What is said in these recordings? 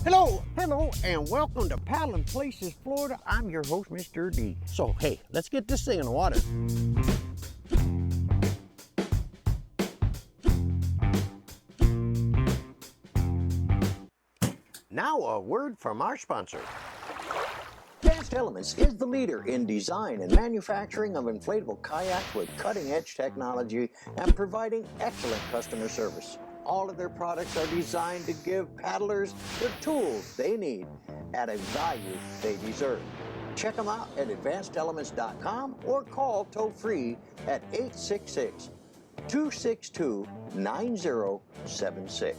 Hello, and welcome to Paddling Places, Florida. I'm your host, Mr. D. So, hey, let's get this thing in the water. Now, a word from our sponsor. Advanced Elements is the leader in design and manufacturing of inflatable kayaks with cutting-edge technology and providing excellent customer service. All of their products are designed to give paddlers the tools they need at a value they deserve. Check them out at advancedelements.com or call toll-free at 866-262-9076.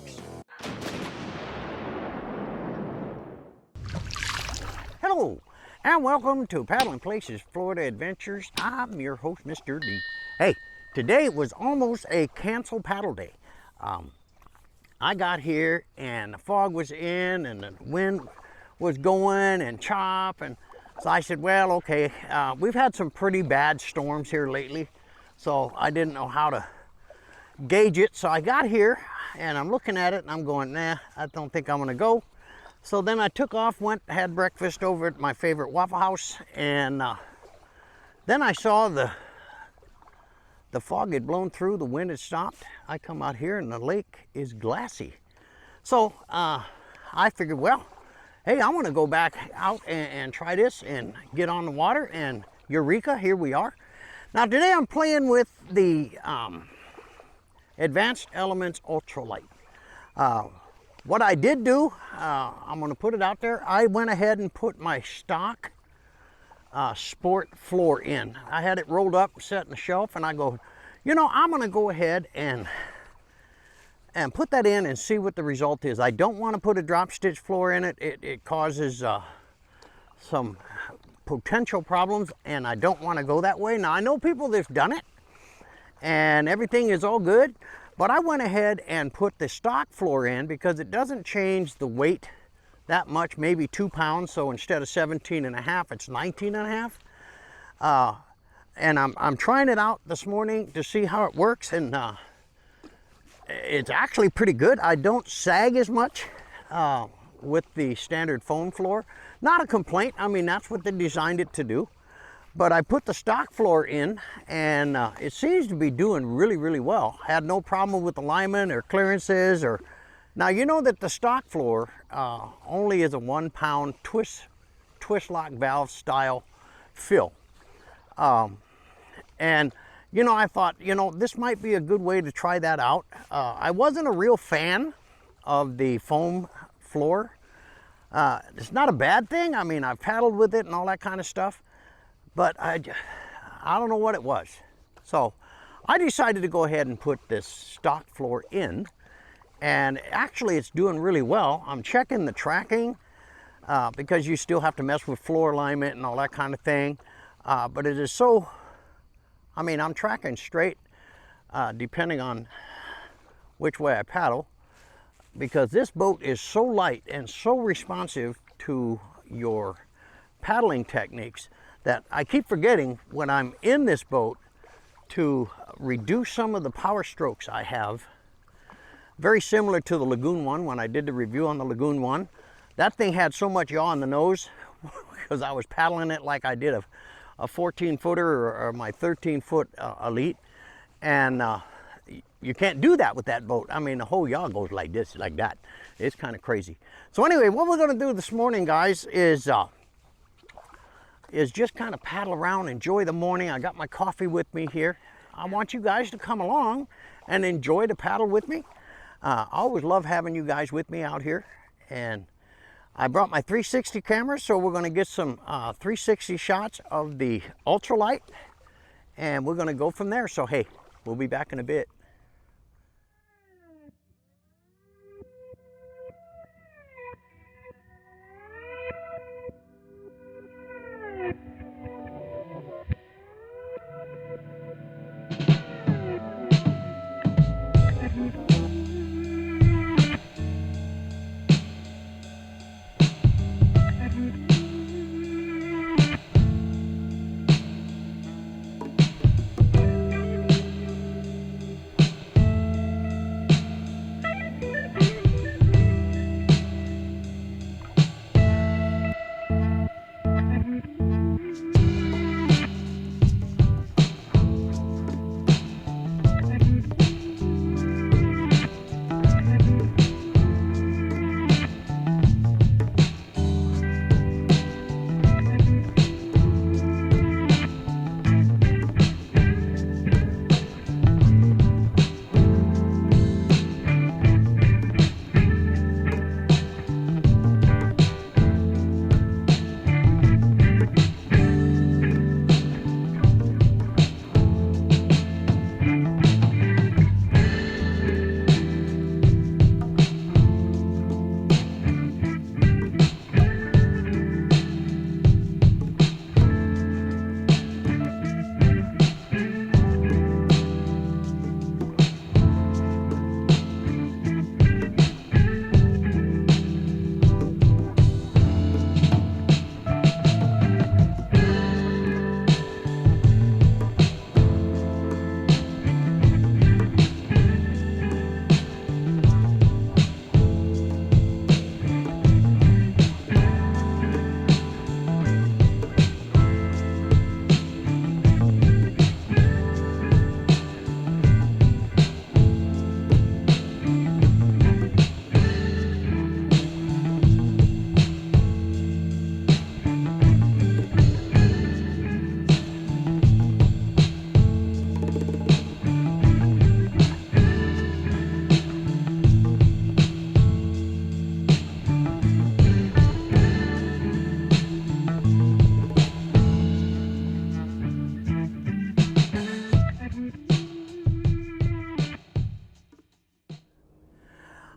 Hello, and welcome to Paddling Places, Florida Adventures. I'm your host, Mr. D. Hey, today was almost a canceled paddle day. I got here and the fog was in and the wind was going and chop, and so I said, well, okay, we've had some pretty bad storms here lately, so I didn't know how to gauge it. So I got here and I'm looking at it and I'm going, nah, I don't think I'm gonna go. So then I took off, went, had breakfast over at my favorite Waffle House, and then I saw the fog had blown through, the wind had stopped. I come out here and the lake is glassy. So I figured, well, hey, I want to go back out and try this and get on the water, and eureka, here we are. Now today I'm playing with the Advanced Elements Ultralite. What I did do, I'm going to put it out there, I went ahead and put my stock sport floor in. I had it rolled up, set on the shelf, and I go, you know, I'm going to go ahead and put that in and see what the result is. I don't want to put a drop stitch floor in it. It causes some potential problems, and I don't want to go that way. Now, I know people that've done it, and everything is all good, but I went ahead and put the stock floor in because it doesn't change the weight that much, maybe 2 pounds. So instead of 17 and a half, it's 19 and a half. And I'm trying it out this morning to see how it works, and it's actually pretty good. I don't sag as much with the standard foam floor. Not a complaint. I mean, that's what they designed it to do. But I put the stock floor in, and it seems to be doing really, really well. Had no problem with alignment or clearances. Now, you know that the stock floor only is a 1 pound twist lock valve style fill. And, you know, I thought, you know, this might be a good way to try that out. I wasn't a real fan of the foam floor. It's not a bad thing. I mean, I've paddled with it and all that kind of stuff, but I don't know what it was. So I decided to go ahead and put this stock floor in. And actually it's doing really well. I'm checking the tracking because you still have to mess with floor alignment and all that kind of thing. But it is so, I mean, I'm tracking straight depending on which way I paddle, because this boat is so light and so responsive to your paddling techniques that I keep forgetting when I'm in this boat to reduce some of the power strokes I have. Very similar to the Lagoon one. When I did the review on the Lagoon one, that thing had so much yaw in the nose because I was paddling it like I did a 14 footer or my 13 foot Elite, and you can't do that with that boat. I mean, the whole yaw goes like this, like that. It's kind of crazy. So anyway, what we're going to do this morning, guys, is just kind of paddle around, enjoy the morning. I got my coffee with me here. I want you guys to come along and enjoy the paddle with me. I always love having you guys with me out here, and I brought my 360 camera, so we're going to get some 360 shots of the ultralight, and we're going to go from there. So hey, we'll be back in a bit.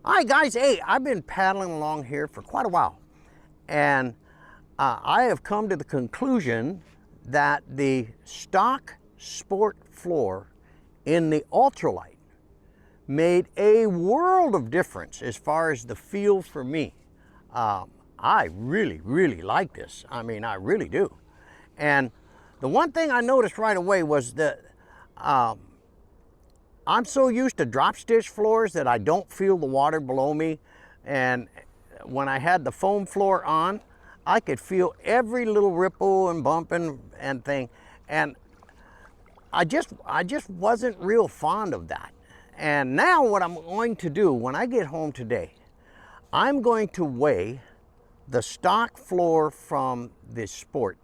All right, guys, hey, I've been paddling along here for quite a while, and I have come to the conclusion that the stock sport floor in the ultralight made a world of difference as far as the feel for me. I really like this. I mean, I really do. And the one thing I noticed right away was that I'm so used to drop stitch floors that I don't feel the water below me. And when I had the foam floor on, I could feel every little ripple and bump and thing. And I just wasn't real fond of that. And now what I'm going to do when I get home today, I'm going to weigh the stock floor from the Sport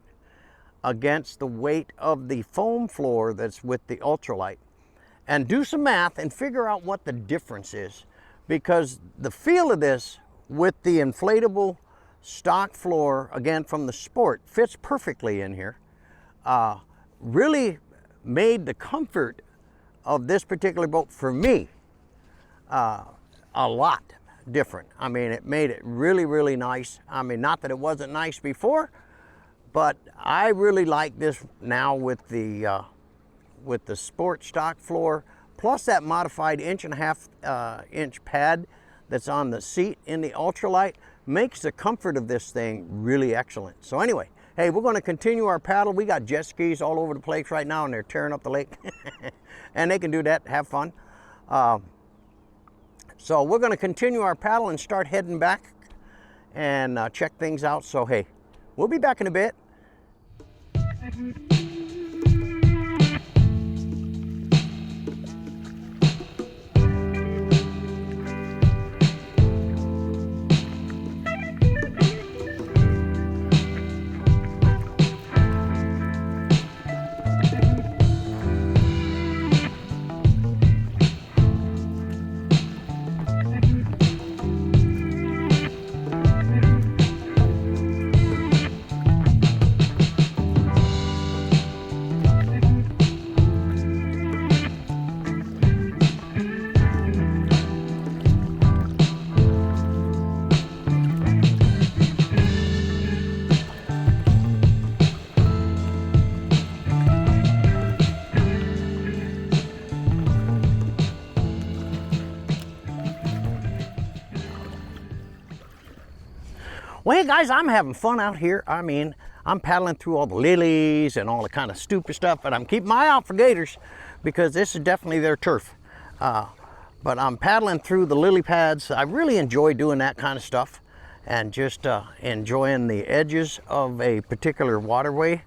against the weight of the foam floor that's with the ultralight, and do some math and figure out what the difference is, because the feel of this with the inflatable stock floor, again from the Sport, fits perfectly in here. Really made the comfort of this particular boat for me a lot different. I mean, it made it really nice. I mean, not that it wasn't nice before, but I really like this now with the Sport stock floor, plus that modified 1.5 inch pad that's on the seat in the ultralight, makes the comfort of this thing really excellent. So anyway, hey, we're going to continue our paddle. We got jet skis all over the place right now, and they're tearing up the lake. And they can do that, have fun. So we're going to continue our paddle and start heading back and check things out. So hey, we'll be back in a bit. Well, hey guys, I'm having fun out here. I mean, I'm paddling through all the lilies and all the kind of stupid stuff, but I'm keeping my eye out for gators because this is definitely their turf. But I'm paddling through the lily pads. I really enjoy doing that kind of stuff and just enjoying the edges of a particular waterway.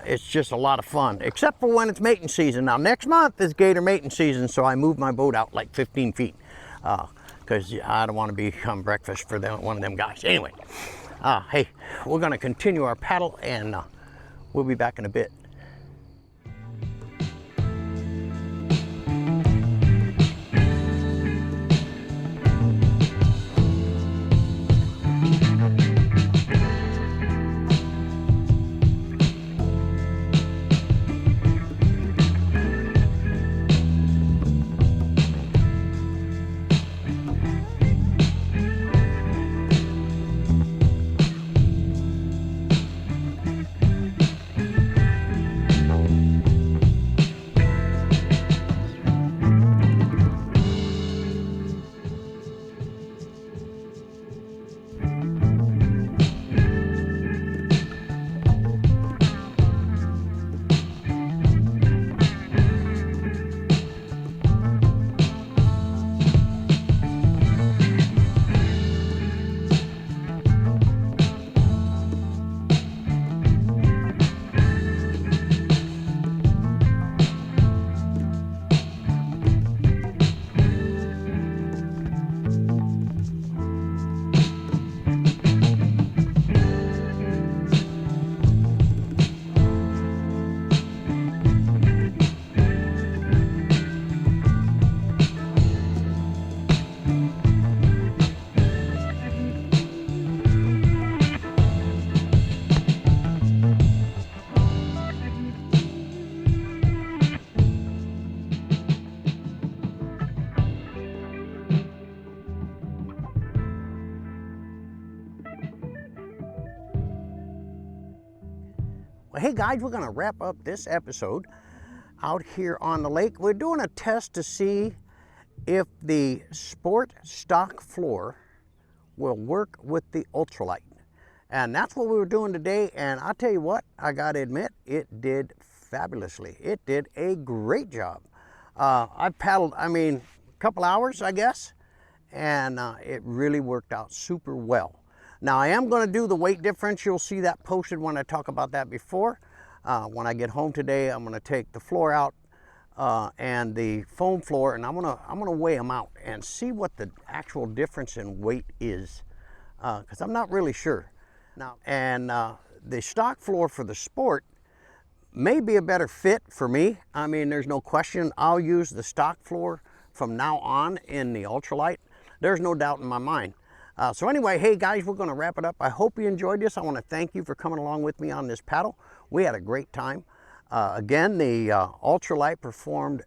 It's just a lot of fun, except for when it's mating season. Now, next month is gator mating season, so I moved my boat out like 15 feet. Because I don't want to become breakfast for one of them guys. Anyway, hey, we're going to continue our paddle, and we'll be back in a bit. Well, hey guys, we're gonna wrap up this episode out here on the lake. We're doing a test to see if the sport stock floor will work with the ultralight. And that's what we were doing today. And I'll tell you what, I gotta admit, it did fabulously. It did a great job. I paddled, a couple hours, I guess, and it really worked out super well. Now I am going to do the weight difference. You'll see that posted when I talk about that before. When I get home today, I'm going to take the floor out and the foam floor, and I'm gonna weigh them out and see what the actual difference in weight is, because I'm not really sure. Now, and the stock floor for the sport may be a better fit for me. I mean, there's no question I'll use the stock floor from now on in the ultralight. There's no doubt in my mind. So anyway, hey guys, we're going to wrap it up. I hope you enjoyed this. I want to thank you for coming along with me on this paddle. We had a great time. Again, the ultralight performed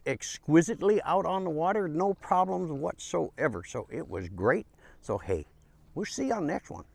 exquisitely out on the water. No problems whatsoever. So it was great. So hey, we'll see you on the next one.